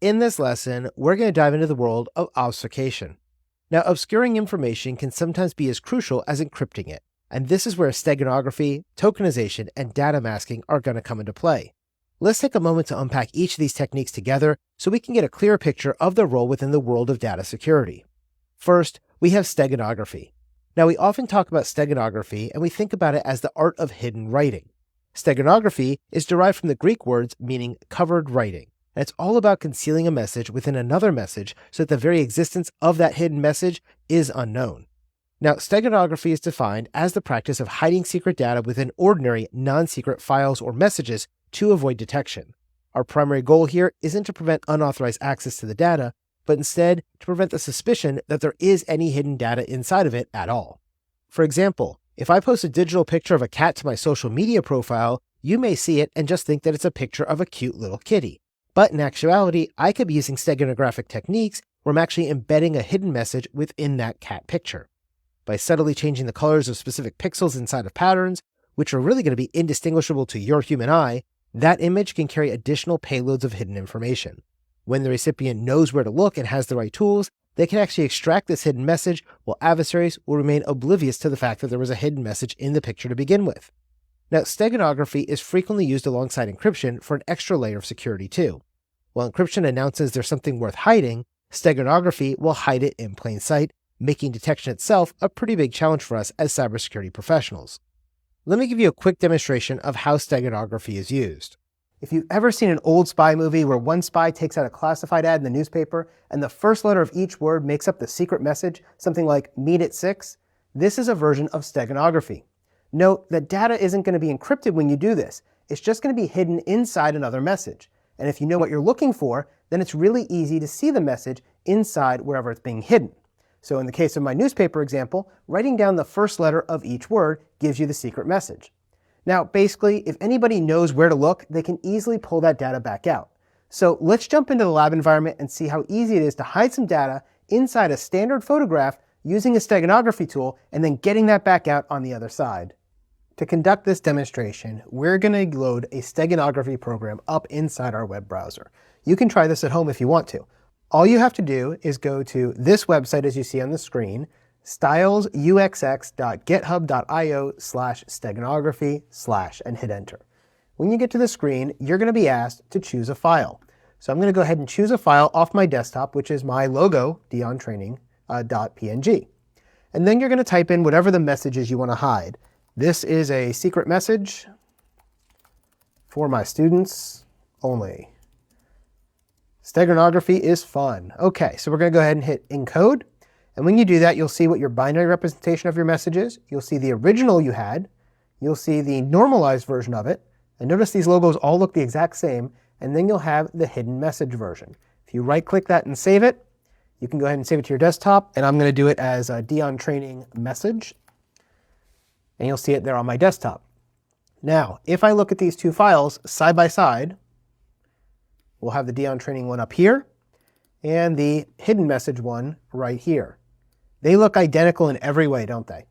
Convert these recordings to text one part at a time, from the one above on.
In this lesson, we're going to dive into the world of obfuscation. Now, obscuring information can sometimes be as crucial as encrypting it, and this is where steganography, tokenization, and data masking are going to come into play. Let's take a moment to unpack each of these techniques together so we can get a clearer picture of their role within the world of data security. First, we have steganography. Now, we often talk about steganography and we think about it as the art of hidden writing. Steganography is derived from the Greek words meaning covered writing, and it's all about concealing a message within another message so that the very existence of that hidden message is unknown. Now, steganography is defined as the practice of hiding secret data within ordinary, non-secret files or messages to avoid detection. Our primary goal here isn't to prevent unauthorized access to the data, but instead to prevent the suspicion that there is any hidden data inside of it at all. For example, if I post a digital picture of a cat to my social media profile, you may see it and just think that it's a picture of a cute little kitty. But in actuality, I could be using steganographic techniques where I'm actually embedding a hidden message within that cat picture. By subtly changing the colors of specific pixels inside of patterns, which are really going to be indistinguishable to your human eye, that image can carry additional payloads of hidden information. When the recipient knows where to look and has the right tools, they can actually extract this hidden message, while adversaries will remain oblivious to the fact that there was a hidden message in the picture to begin with. Now, steganography is frequently used alongside encryption for an extra layer of security too. While encryption announces there's something worth hiding, steganography will hide it in plain sight, making detection itself a pretty big challenge for us as cybersecurity professionals. Let me give you a quick demonstration of how steganography is used. If you've ever seen an old spy movie where one spy takes out a classified ad in the newspaper and the first letter of each word makes up the secret message, something like "meet at 6," this is a version of steganography. Note that data isn't going to be encrypted when you do this. It's just going to be hidden inside another message. And if you know what you're looking for, then it's really easy to see the message inside wherever it's being hidden. So in the case of my newspaper example, writing down the first letter of each word gives you the secret message. Now, basically, if anybody knows where to look, they can easily pull that data back out. So let's jump into the lab environment and see how easy it is to hide some data inside a standard photograph using a steganography tool and then getting that back out on the other side. To conduct this demonstration, we're going to load a steganography program up inside our web browser. You can try this at home if you want to. All you have to do is go to this website as you see on the screen, stylesuxx.github.io/steganography/ and hit enter. When you get to the screen, you're going to be asked to choose a file. So I'm going to go ahead and choose a file off my desktop, which is my logo, diontraining.png. And then you're going to type in whatever the message is you want to hide. This is a secret message for my students only. Steganography is fun. Okay, so we're going to go ahead and hit encode. And when you do that, you'll see what your binary representation of your message is. You'll see the original you had. You'll see the normalized version of it. And notice these logos all look the exact same. And then you'll have the hidden message version. If you right-click that and save it, you can go ahead and save it to your desktop. And I'm going to do it as a Dion Training message. And you'll see it there on my desktop. Now, if I look at these two files side by side, we'll have the Dion Training one up here and the hidden message one right here. They look identical in every way, don't they?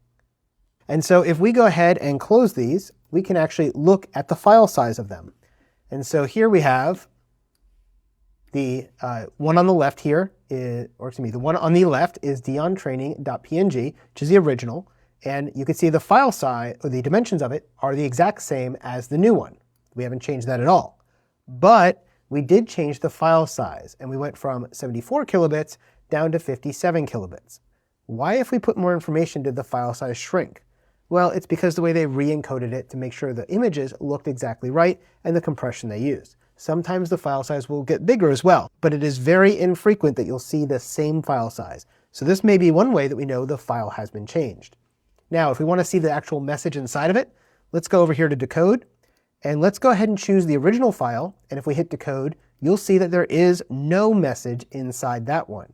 And so if we go ahead and close these, we can actually look at the file size of them. And so here we have the one on the left here, the one on the left is diontraining.png, which is the original. And you can see the file size, or the dimensions of it, are the exact same as the new one. We haven't changed that at all. But we did change the file size, and we went from 74 kilobits down to 57 kilobits. Why, if we put more information, did the file size shrink? Well, it's because the way they re-encoded it to make sure the images looked exactly right and the compression they used. Sometimes the file size will get bigger as well, but it is very infrequent that you'll see the same file size. So this may be one way that we know the file has been changed. Now, if we want to see the actual message inside of it, let's go over here to decode, and let's go ahead and choose the original file, and if we hit decode, you'll see that there is no message inside that one.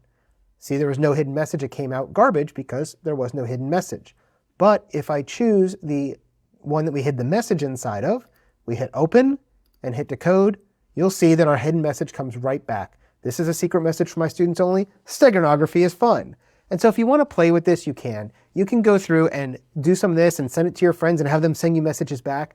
See, there was no hidden message. It came out garbage because there was no hidden message. But if I choose the one that we hid the message inside of, we hit open and hit decode, you'll see that our hidden message comes right back. This is a secret message for my students only. Steganography is fun. And so if you want to play with this, you can. You can go through and do some of this and send it to your friends and have them send you messages back.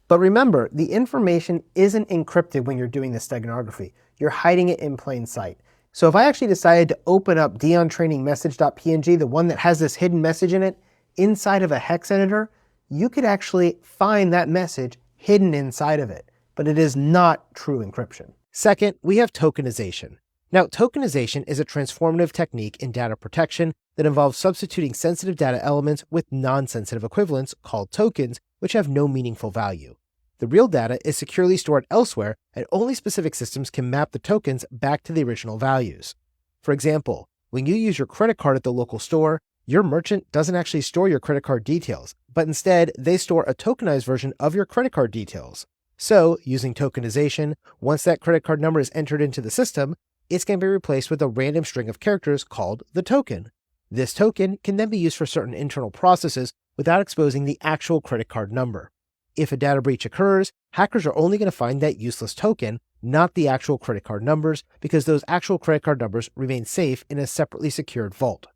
But remember, the information isn't encrypted when you're doing the steganography. You're hiding it in plain sight. So if I actually decided to open up diontrainingmessage.png, the one that has this hidden message in it, inside of a hex editor, you could actually find that message hidden inside of it, but it is not true encryption. Second, we have tokenization. Now, tokenization is a transformative technique in data protection that involves substituting sensitive data elements with non-sensitive equivalents called tokens, which have no meaningful value. The real data is securely stored elsewhere, and only specific systems can map the tokens back to the original values. For example, when you use your credit card at the local store, your merchant doesn't actually store your credit card details, but instead they store a tokenized version of your credit card details. So, using tokenization, once that credit card number is entered into the system, it's going to be replaced with a random string of characters called the token. This token can then be used for certain internal processes without exposing the actual credit card number. If a data breach occurs, hackers are only going to find that useless token, not the actual credit card numbers, because those actual credit card numbers remain safe in a separately secured vault.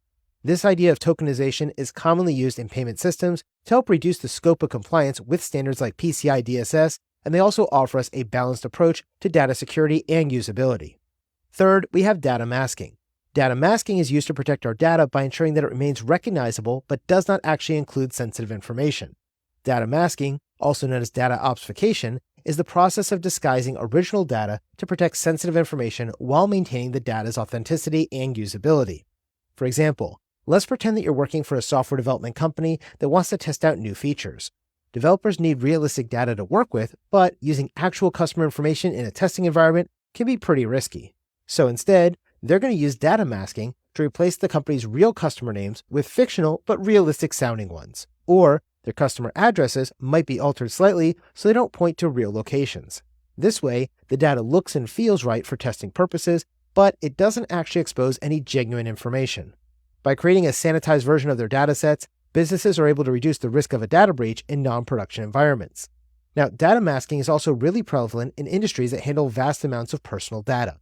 This idea of tokenization is commonly used in payment systems to help reduce the scope of compliance with standards like PCI DSS, and they also offer us a balanced approach to data security and usability. Third, we have data masking. Data masking is used to protect our data by ensuring that it remains recognizable but does not actually include sensitive information. Data masking, also known as data obfuscation, is the process of disguising original data to protect sensitive information while maintaining the data's authenticity and usability. For example, let's pretend that you're working for a software development company that wants to test out new features. Developers need realistic data to work with, but using actual customer information in a testing environment can be pretty risky. So instead, they're going to use data masking to replace the company's real customer names with fictional but realistic sounding ones. Or their customer addresses might be altered slightly so they don't point to real locations. This way, the data looks and feels right for testing purposes, but it doesn't actually expose any genuine information. By creating a sanitized version of their datasets, businesses are able to reduce the risk of a data breach in non-production environments. Now, data masking is also really prevalent in industries that handle vast amounts of personal data.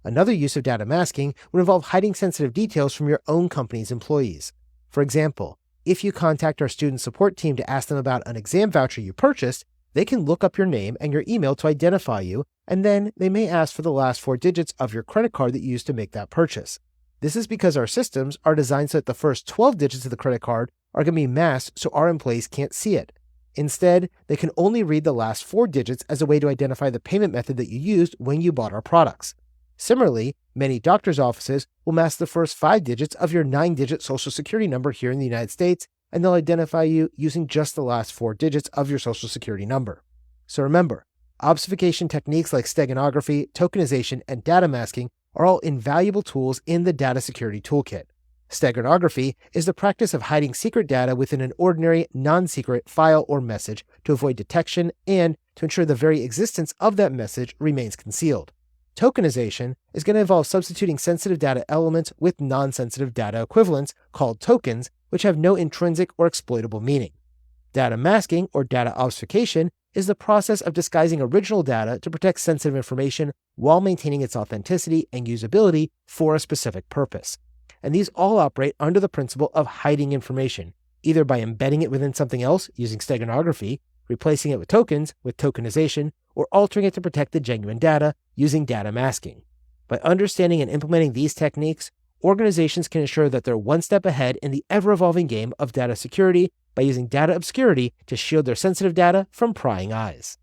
Another use of data masking would involve hiding sensitive details from your own company's employees. For example, if you contact our student support team to ask them about an exam voucher you purchased, they can look up your name and your email to identify you, and then they may ask for the last 4 digits of your credit card that you used to make that purchase. This is because our systems are designed so that the first 12 digits of the credit card are going to be masked so our employees can't see it. Instead, they can only read the last 4 digits as a way to identify the payment method that you used when you bought our products. Similarly, many doctors' offices will mask the first 5 digits of your 9-digit social security number here in the United States, and they'll identify you using just the last 4 digits of your social security number. So remember, obfuscation techniques like steganography, tokenization, and data masking are all invaluable tools in the data security toolkit. Steganography is the practice of hiding secret data within an ordinary, non-secret file or message to avoid detection and to ensure the very existence of that message remains concealed. Tokenization is going to involve substituting sensitive data elements with non-sensitive data equivalents called tokens, which have no intrinsic or exploitable meaning. Data masking, or data obfuscation, is the process of disguising original data to protect sensitive information while maintaining its authenticity and usability for a specific purpose. And these all operate under the principle of hiding information, either by embedding it within something else using steganography, replacing it with tokens with tokenization, or altering it to protect the genuine data using data masking. By understanding and implementing these techniques, organizations can ensure that they're one step ahead in the ever-evolving game of data security by using data obscurity to shield their sensitive data from prying eyes.